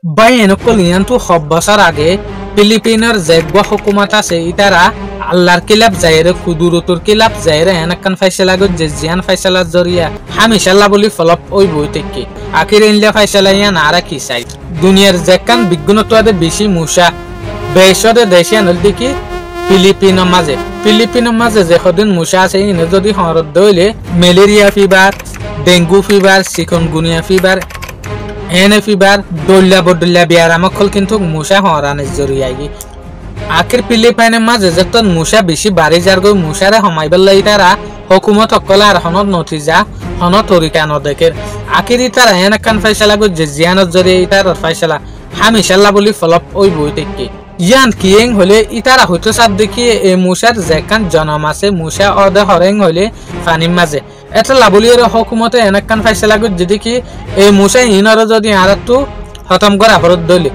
বাইন কলিয়ানটো সব বছর আগে ফিলিপিনের যেগ্য হুকুমত আছে ইতারা আল্লাহর কিলাপ যাইরে কুদুরতুর কিলাপ যাইরে এনাকান ফাইসলা গো যে জিয়ান ফাইসলার জরিয়া হামিশাল্লাহ বলি ফলপ ওই বই থেকে আখির ইনলা ফাইসলা ইয়ান আরা কি চাই দুনিয়ার যেকান বিজ্ঞানত্বদের বেশি মুসা বেশরে দেশিয়ান দেখি ফিলিপিনের মাঝে যে সদিন মুসা আছে ইনে যদি হরদ দইলে malaria fever dengue fever chikungunya fever এনে ফিভার দল্লা বদল্লা বিয়ারামকল কিন্তু মুসা হরানের জরিয়াই আখির ফিলিপাইনের মাঝে যতন মুসা বেশি বাড়ি যার গই মুসারে হমাইবার লাই তারা হুকুমত অকল আর হনত নথিজা হন তরিকা নদেকের আখির তারা এনাকান ফাইসলা গো যে জিয়ানত জরিয়া ইতার ফাইসলা হামিশাল্লাহ বলি ফলপ ওই বই থেকে ইয়ান কিয়েং হলে ইতারা হইতো সাপ দেখি এই মুসার যেকান জনম আছে মুসা অদে হরেং হলে ফানির মাঝে এটা লাবলিয়ের হুকুমতে এনাকান ফাইসলা গো যদি কি এই মুসা ইনর যদি আরাতু খতম করা ফরত দইলে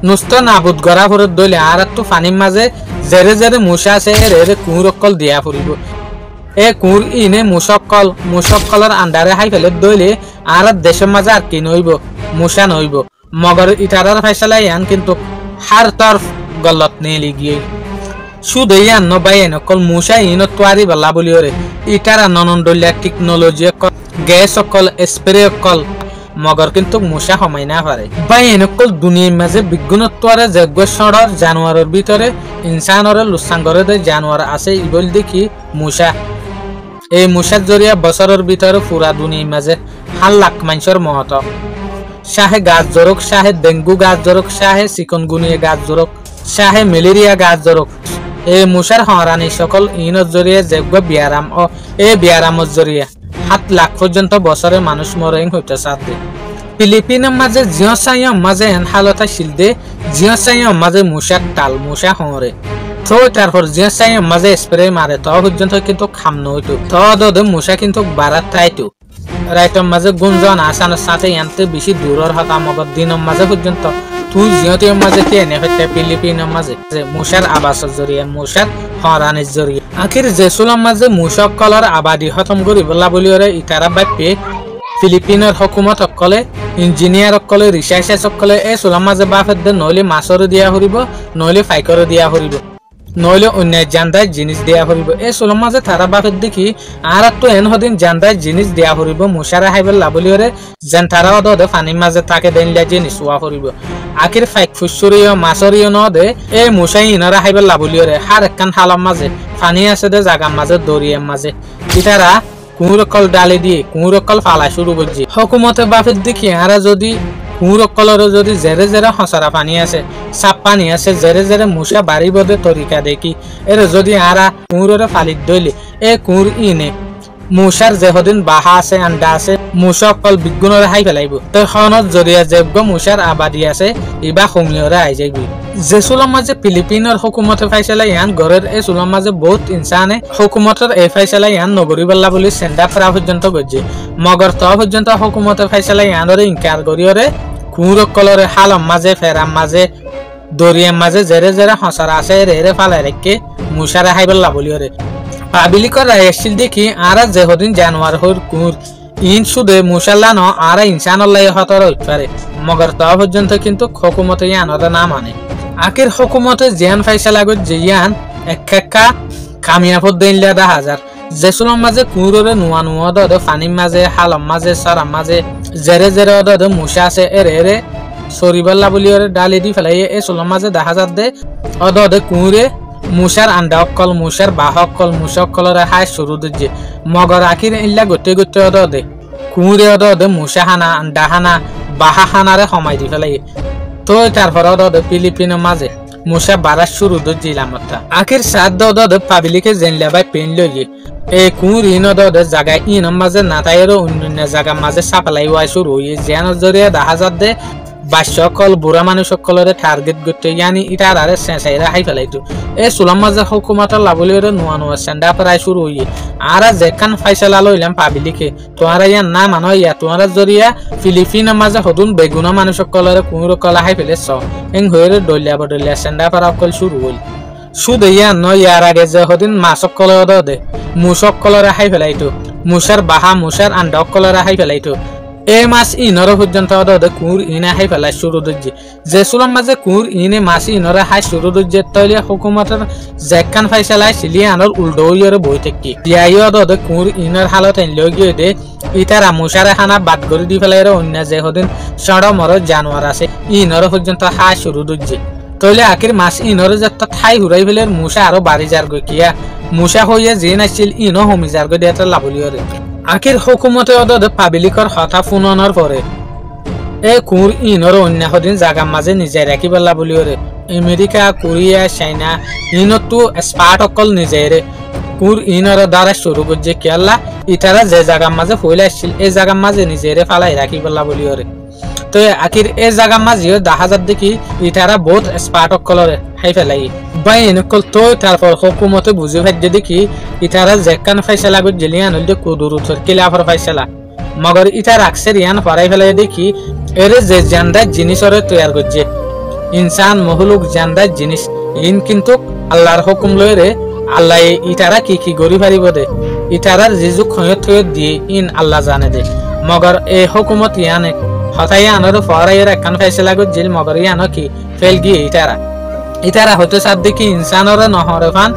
নুস্ত নাবুদ করা ফরত দইলে আরাতু ফানির মাঝে জেরে জেরে মুসা আছে এরে কুঁরকল দিয়া ফুরিব এ কুঁর ইনে মুসকলের আন্ডারে হাই ফেলে দইলে আর দেশের মাঝে আর কি নইব মুসা নইব মগর ইটারার ফাইসলা ইয়ান কিন্তু হার তরফ গলত নেলি গিয়ে শুধু ইয়ান নবাইন অকল মুসা in Tiwari Bala বলিওরে Itara ননন্দলিয়া technology gas অকল স্প্রে অকল মগর কিন্তু মুসা হমাই না পারে বাইন অকল দুনিয়ার মাঝে বিজ্ঞানত্বরে যোগ্য সড়র জানোয়ারের ভিতরে ইনসানরে লুসাঙ্গরে দে জানোয়ার আছে ইবল দেখি মুসা এই মুসার জরিয়া বছরের ভিতরে পুরা দুনিয়ার মাঝে 1 লাখ মানুষের মহত শাহে গাছ জরক শাহে ডেঙ্গু গাছ জরক শাহে চিকনগুনিয়া গাছ জরক শাহে ম্যালেরিয়া গাছ জরক এই মুসার হরানি সকল ইনত জরিয়ে যোগ্য বিয়ারাম ও এই বিয়ারামত জরিয়ে 7 লাখ পর্যন্ত বছরে মানুষ মরেং হইতে সাথে ফিলিপিনের মাঝে জিও সাইয়ম মাঝে এন হালতা শিলদে জিও সাইয়ম মাঝে মুসার টাল মুসা হরে তো তারপর জিও সাইয়ম মাঝে স্প্রে মারে তো পর্যন্ত কিন্তু খাম নইতো তো দদে মুসা কিন্তু বারাত তাইতো রাইটর মাঝে গুঞ্জন আসানোর সাথে ইয়ানতে বেশি দূরের হতা মগর দিনের মাঝে পর্যন্ত তুই জিহতের মাঝে কে নেফেতে ফিলিপিনের মাঝে যে মুসার আবাসের জরিয়ে মুসার হরানের জরিয়ে আখির জেসুলার মাঝে মুসক কলর আবাদি খতম করি বলা বলিওরে ইতারা বাপে ফিলিপিনের হুকুমত অকলে ইঞ্জিনিয়ার অকলে রিসার্চার অকলে এই সুলার মাঝে বাফের দে নইলে মাছর দিয়া হরিব নইলে ফাইকর দিয়া হরিব নইলে অন্য জান্দায় জিনিস দেয়া হরিব এই সুলার মাঝে তারা বাফের দেখি আর তো এন হদিন জান্দায় জিনিস দেয়া হরিব মুসারা হাইবেল লাবলিওরে যেন তারা অদে ফানির মাঝে তাকে দেনলিয়া জিনিস ওয়া হরিব আখির ফাইক ফুসুরিও মাছরিও নদে এই মুসাই ইনরা হাইবেল লাবলিওরে হার একখান হালার মাঝে ফানি আছে দে জাগার মাঝে দরিয়ার মাঝে ইতারা কুঁরকল ডালে দিয়ে কুঁরকল ফালা শুরু করছি হুকুমতে বাফের দেখি আর যদি কুঁরকলের যদি জেরে জেরে হসরা পানি আছে সাপ পানি আছে জেরে জেরে মুসা বাড়ি বদে তরিকা দেখি এর যদি আরা কুঁররে ফালিত দইলে এ কুঁর ইনে মুসার যেহদিন বাহা আছে আন্ডা আছে মুসকল বিজ্ঞানরে হাই ফেলাইব তো হনত জরিয়া যোগ্য মুসার আবাদি আছে ইবা কমিয়রে আই যাইবি যে সুলার মাঝে ফিলিপিনের হুকুমতে ফাইসলা ইয়ান ঘরের এই সুলার মাঝে বহুত ইনসানে হুকুমতের এই ফাইসলা ইয়ান নগরী বল্লা বলি সেন্ডা ফেরা পর্যন্ত গজ্জে মগর তো পর্যন্ত হুকুমতে ফাইসলা ইয়ানরে ইনকার করিয়রে কুঁরকলরে হালম মাঝে ফেরাম মাঝে দরিয়ার মাঝে জেরে জেরে হসরা আছে রে ফালাই রেখে মুসারে হাই বল্লা বলিয়রে পাবিলিকর রায়শিল দেখি আর যেহদিন জানোয়ার হর কুঁর ইন সুদে মুসাল্লা ন আর ইনসানল্লাহ হতর পারে মগর তো পর্যন্ত কিন্তু হুকুমতে ইয়ানরে না মানে আখির হুকুমতে জিয়ান ফাইসলা গো জিয়ান একা কামিয়াফত দেনলিয়া 10,000 জেসুলম মাঝে কুঁররে নুয়া নুয়া দে ফানির মাঝে হালম মাঝে সরাম মাঝে জেরে জেরে দে মুসা আছে এরে সরিবাল্লা বলিওরে ডালি দি ফেলাই এ সুলম মাঝে 10,000 দে দে কুঁরে মুসার আন্ডা অকল মুসার বাহ অকল মুসকলরে হাই শুরু দিচ্ছে মগর আখির ইল্লা গোটে গোটে দে কুঁরে দে মুসা হানা আন্ডা হানা বাহা হানারে সমাই দি ফেলাই তো তারপর দে ফিলিপিনের মাঝে মুসা বাড়ার শুরু দিলাম আখির সাত দে পাবলিকে জেনলে ভাই পেন লইয়ে এই কুঁর ইন দে জায়গায় ইনের মাঝে নাতাইয়েরও অন্য জায়গার মাঝে সাপ্লাই ওয়াই শুরু হয়ে জেনের জরিয়ে 10,000 দে বাসকল বুড়া মানুষ সকলরে টার্গেট করতে ইয়ানি ইটার আরে সেসাইরা হাই ফেলাইতো এই সুলাম মাঝে হুকুমতের লাবলিওরে নুয়া নুয়া সেন্ডা প্রায় শুরু হইয়ে আর যেখান ফাইসলা লইলাম পাবলিকে তোমারা ইয়ান না মানো ইয়া তোমারা জরিয়া ফিলিপিনের মাঝে হদুন বেগুনা মানুষ সকলরে কুঁরকলা হাই ফেলেছ এং হয়ে দলিয়া বদলিয়া সেন্ডা প্রায় অকল শুরু হইল শুধু ইয়ান নয় ইয়ার আগে যে হদিন মাসকলে দে মুসকলরে হাই ফেলাইতো মুসার বাহা মুসার আন্ডা অকলরে হাই ফেলাইতো এই মাছ ইনর পর্যন্ত ওদের কুর ইনে হাই ফেলা শুরু দিচ্ছে যে সুলম মাঝে কুর ইনে মাছ ইনরে হাই শুরু দিচ্ছে তৈলে হুকুমতের জেকান ফাইসালাই সিলিয়ে আনর উল্টো ইয়রে বই থেকে ইয়াইও ওদের কুর ইনর হালত এনলিও গিয়ে দে ইতারা মুশারে খানা বাদ করে দি ফেলাই অন্য যে হদিন সড় মর জানোয়ার আছে ইনর পর্যন্ত হাই শুরু দিচ্ছে তৈলে আখির মাছ ইনরে যত ঠাই হুরাই ফেলে মুশা আরো বাড়ি যার গই কিয়া মুশা হইয়া যে নাছিল ইনো হমি যার গই এটা লাভলিয়রে আখির হুকুমতে ওদের পাবলিকর হতা ফুননের পরে এই কুর ইনর অন্য হদিন জাগার মাঝে নিজে রাখি পেলা বলিওরে আমেরিকা কোরিয়া চাইনা ইনতো স্পার্ট অকল নিজেরে কুর ইনর দ্বারা শুরু করছে কেলা ইতারা যে জাগার মাঝে ফইলে আসছিল এই জাগার মাঝে নিজেরে ফালাই রাখি পেলা বলিওরে তো আখির এই জাগার মাঝে দেখা যার দেখি ইতারা বহুত স্পার্ট অকলরে হাই ফেলাই বাই এনেকল তো তারপর হুকুমতে বুঝে ভাজ্যে দেখি ইতারা জেকান ফাইসলা গো জেলিয়ান হইলে কুদুরুতর কিলাফর ফাইসলা মগর ইতার আকসের ইয়ান ফারাই ফেলাই দেখি এরে যে জান্দার জিনিসরে তৈয়ার করছে ইনসান মহলুক জান্দার জিনিস ইন কিন্তু আল্লাহর হুকুম লইরে আল্লাহ ইতারা কি কি গরি পারিব দে ইতারার জিজু খয়ত থয়ত দিয়ে ইন আল্লাহ জানে দে মগর এই হুকুমত ইয়ানে হতাই আনর ফরাইয়ের একখান ফাইসলা গো জিল মগর ইয়ানো কি ফেল গিয়ে ইতারা হতে সাদ দেখি ইনসানরে নহরে ফান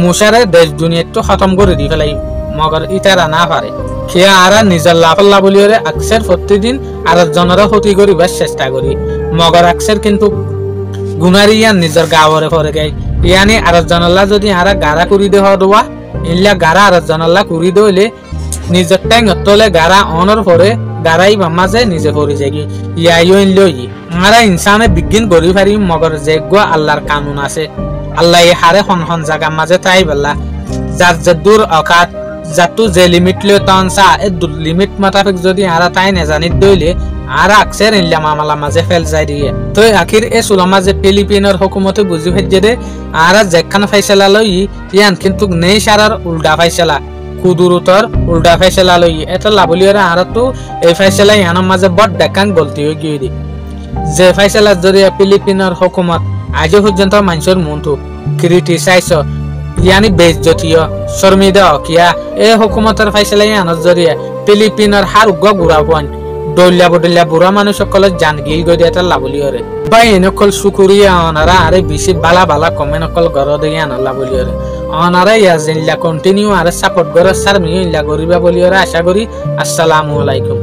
মুশারে দেশ দুনিয়াটো খতম করে দি ফেলাই মগর ইতারা না পারে খেয়া আরা নিজের লাফাল্লা বলিওরে আকসের প্রতিদিন আর জনরা ক্ষতি করিবার চেষ্টা করি মগর আকসের কিন্তু গুনারি ইয়ান নিজের গাওয়ারে পরে গাই ইয়ানি আর জনল্লা যদি আরা গারা করি দে হওয়া ইল্লা গারা আর জনল্লা করি দইলে নিজের ট্যাং তলে গারা অনর পরে গারাই মাঝে নিজে পড়ে যাই ইয়াইও ইনলই আমরা ইনসানে বিজ্ঞান করি পারি মগর যে গো আল্লাহর কানুন আছে আল্লাহ হারে হন হন জায়গা মাঝে তাই বললা যার যে দূর অকাত যাতু যে লিমিট লে তনসা এ লিমিট মোতাবেক যদি আরা তাই না জানি দইলে আর আকসের ইল্লা মামলা মাঝে ফেল যাই দিয়ে তো আখির এ সুলামা যে ফিলিপিনের হুকুমতে বুঝি ফেজে দে আরা যেখান ফাইসলা লই ইয়ান কিন্তু নেই সারার উল্টা ফাইসলা কুদুরুতর উল্টা ফাইসলা লই এটা লাভলিয়রা আর তো এই ফাইসলা ইয়ানোর মাঝে বড় দেখান গলতি হয়ে গিয়ে দি যে ফাইসলার জরিয়া ফিলিপিনের হুকুমত আজ পর্যন্ত মানুষের মনটো ক্রিটিসাইজ ইয়ানি বেজ্জতীয় শর্মিদা কিয়া এই হুকুমতের ফাইসলা ইয়ানোর জরিয়া ফিলিপিনের হার উগ্র গুড়া পান দলিয়া বদলিয়া বুড়া মানুষ সকলের জান গিয়ে গই এটা লাভলিয়রে বা এনেকল সুকুরিয়া অনারা আরে বেশি বালা বালা কমেন অকল গর দিয়ে আনা লাভলিয়রে অনারা ইয়া জিল্লা কন্টিনিউ আর সাপোর্ট করে সার মিয়া ইল্লা গরিবা বলিয়রে আশা করি আসসালামু আলাইকুম।